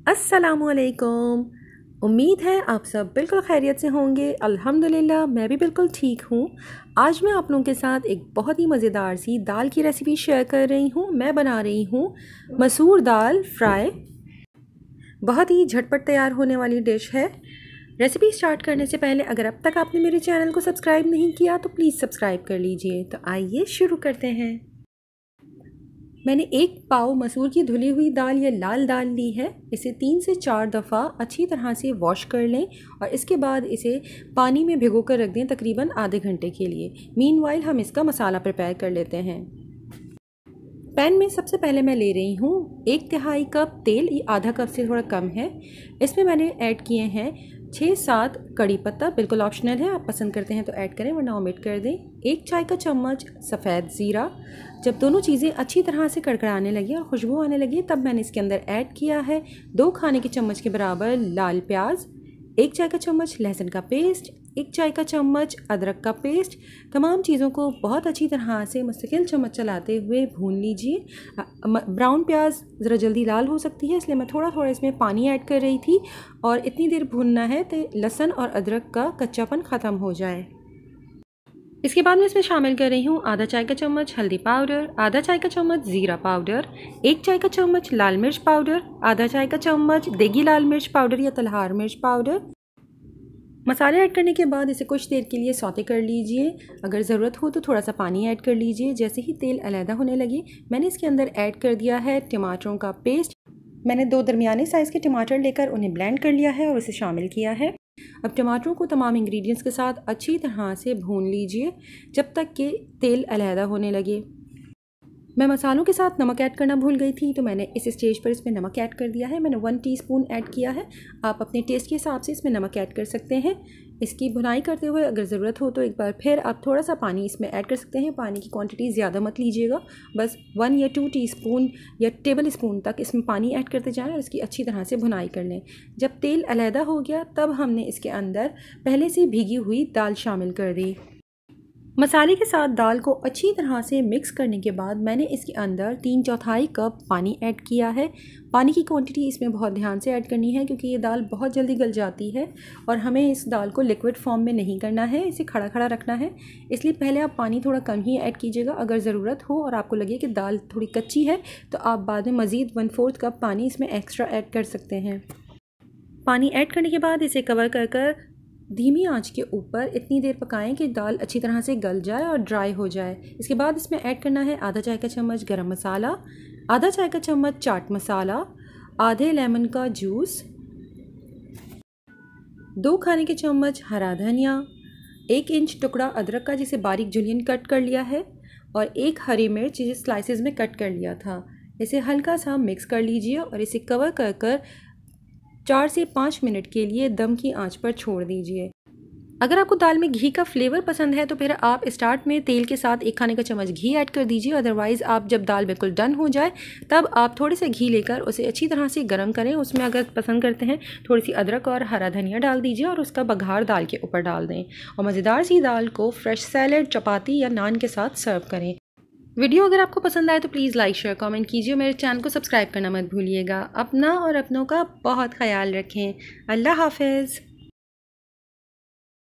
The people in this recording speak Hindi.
अस्सलामुअलैकुम। उम्मीद है आप सब बिल्कुल खैरियत से होंगे। अल्हम्दुलिल्लाह मैं भी बिल्कुल ठीक हूँ। आज मैं आप लोगों के साथ एक बहुत ही मज़ेदार सी दाल की रेसिपी शेयर कर रही हूँ। मैं बना रही हूँ मसूर दाल फ्राई। बहुत ही झटपट तैयार होने वाली डिश है। रेसिपी स्टार्ट करने से पहले अगर अब तक आपने मेरे चैनल को सब्सक्राइब नहीं किया तो प्लीज़ सब्सक्राइब कर लीजिए। तो आइए शुरू करते हैं। मैंने एक पाव मसूर की धुली हुई दाल या लाल दाल ली है। इसे 3 से 4 दफ़ा अच्छी तरह से वॉश कर लें और इसके बाद इसे पानी में भिगो कर रख दें तकरीबन आधे घंटे के लिए। मीनवाइल हम इसका मसाला प्रिपेयर कर लेते हैं। पैन में सबसे पहले मैं ले रही हूँ 1/3 कप तेल, ये आधा कप से थोड़ा कम है। इसमें मैंने ऐड किए हैं 6-7 कड़ी पत्ता, बिल्कुल ऑप्शनल है, आप पसंद करते हैं तो ऐड करें वरना ओमिट कर दें। 1 चाय का चम्मच सफ़ेद ज़ीरा। जब दोनों चीज़ें अच्छी तरह से कड़कड़ाने लगी और खुशबू आने लगी तब मैंने इसके अंदर ऐड किया है 2 खाने के चम्मच के बराबर लाल प्याज, 1 चाय का चम्मच लहसुन का पेस्ट, 1 चाय का चम्मच अदरक का पेस्ट। तमाम चीज़ों को बहुत अच्छी तरह से मुस्तकिल चम्मच चलाते हुए भून लीजिए। ब्राउन प्याज ज़रा जल्दी लाल हो सकती है, इसलिए मैं थोड़ा थोड़ा इसमें पानी ऐड कर रही थी और इतनी देर भूनना है तो लहसुन और अदरक का कच्चापन ख़त्म हो जाए। इसके बाद मैं इसमें शामिल कर रही हूँ आधा चाय का चम्मच हल्दी पाउडर, आधा चाय का चम्मच ज़ीरा पाउडर, 1 चाय का चम्मच लाल मिर्च पाउडर, आधा चाय का चम्मच देगी लाल मिर्च पाउडर या तलहार मिर्च पाउडर। मसाले ऐड करने के बाद इसे कुछ देर के लिए सौते कर लीजिए। अगर ज़रूरत हो तो थोड़ा सा पानी ऐड कर लीजिए। जैसे ही तेल अलहदा होने लगे मैंने इसके अंदर ऐड कर दिया है टमाटरों का पेस्ट। मैंने 2 दरमियाने साइज़ के टमाटर लेकर उन्हें ब्लेंड कर लिया है और उसे शामिल किया है। अब टमाटरों को तमाम इंग्रेडिएंट्स के साथ अच्छी तरह से भून लीजिए जब तक कि तेल अलहदा होने लगे। मैं मसालों के साथ नमक ऐड करना भूल गई थी तो मैंने इस स्टेज पर इसमें नमक ऐड कर दिया है। मैंने 1 टीस्पून ऐड किया है। आप अपने टेस्ट के हिसाब से इसमें नमक ऐड कर सकते हैं। इसकी भुनाई करते हुए अगर ज़रूरत हो तो एक बार फिर आप थोड़ा सा पानी इसमें ऐड कर सकते हैं। पानी की क्वांटिटी ज़्यादा मत लीजिएगा, बस 1 या 2 टीस्पून या टेबल स्पून तक इसमें पानी ऐड करते जाएँ और इसकी अच्छी तरह से भुनाई कर लें। जब तेल अलहदा हो गया तब हमने इसके अंदर पहले से भीगी हुई दाल शामिल कर दी। मसाले के साथ दाल को अच्छी तरह से मिक्स करने के बाद मैंने इसके अंदर 3/4 कप पानी ऐड किया है। पानी की क्वांटिटी इसमें बहुत ध्यान से ऐड करनी है क्योंकि ये दाल बहुत जल्दी गल जाती है और हमें इस दाल को लिक्विड फॉर्म में नहीं करना है, इसे खड़ा खड़ा रखना है। इसलिए पहले आप पानी थोड़ा कम ही ऐड कीजिएगा। अगर ज़रूरत हो और आपको लगे कि दाल थोड़ी कच्ची है तो आप बाद में मज़ीद 1/4 कप पानी इसमें एक्स्ट्रा ऐड कर सकते हैं। पानी ऐड करने के बाद इसे कवर कर धीमी आंच के ऊपर इतनी देर पकाएं कि दाल अच्छी तरह से गल जाए और ड्राई हो जाए। इसके बाद इसमें ऐड करना है आधा चाय का चम्मच गरम मसाला, आधा चाय का चम्मच चाट मसाला, आधे लेमन का जूस, 2 खाने के चम्मच हरा धनिया, 1 इंच टुकड़ा अदरक का जिसे बारीक जुलियन कट कर लिया है और 1 हरी मिर्च जिसे स्लाइसेस में कट कर लिया था। इसे हल्का सा मिक्स कर लीजिए और इसे कवर कर 4 से 5 मिनट के लिए दम की आंच पर छोड़ दीजिए। अगर आपको दाल में घी का फ्लेवर पसंद है तो फिर आप स्टार्ट में तेल के साथ 1 खाने का चम्मच घी ऐड कर दीजिए। अदरवाइज़ आप जब दाल बिल्कुल डन हो जाए तब आप थोड़े से घी लेकर उसे अच्छी तरह से गर्म करें। उसमें अगर पसंद करते हैं थोड़ी सी अदरक और हरा धनिया डाल दीजिए और उसका बघार दाल के ऊपर डाल दें और मज़ेदार सी दाल को फ्रेश सैलेड, चपाती या नान के साथ सर्व करें। वीडियो अगर आपको पसंद आए तो प्लीज़ लाइक शेयर कमेंट कीजिए। मेरे चैनल को सब्सक्राइब करना मत भूलिएगा। अपना और अपनों का बहुत ख्याल रखें। अल्लाह हाफ़िज़।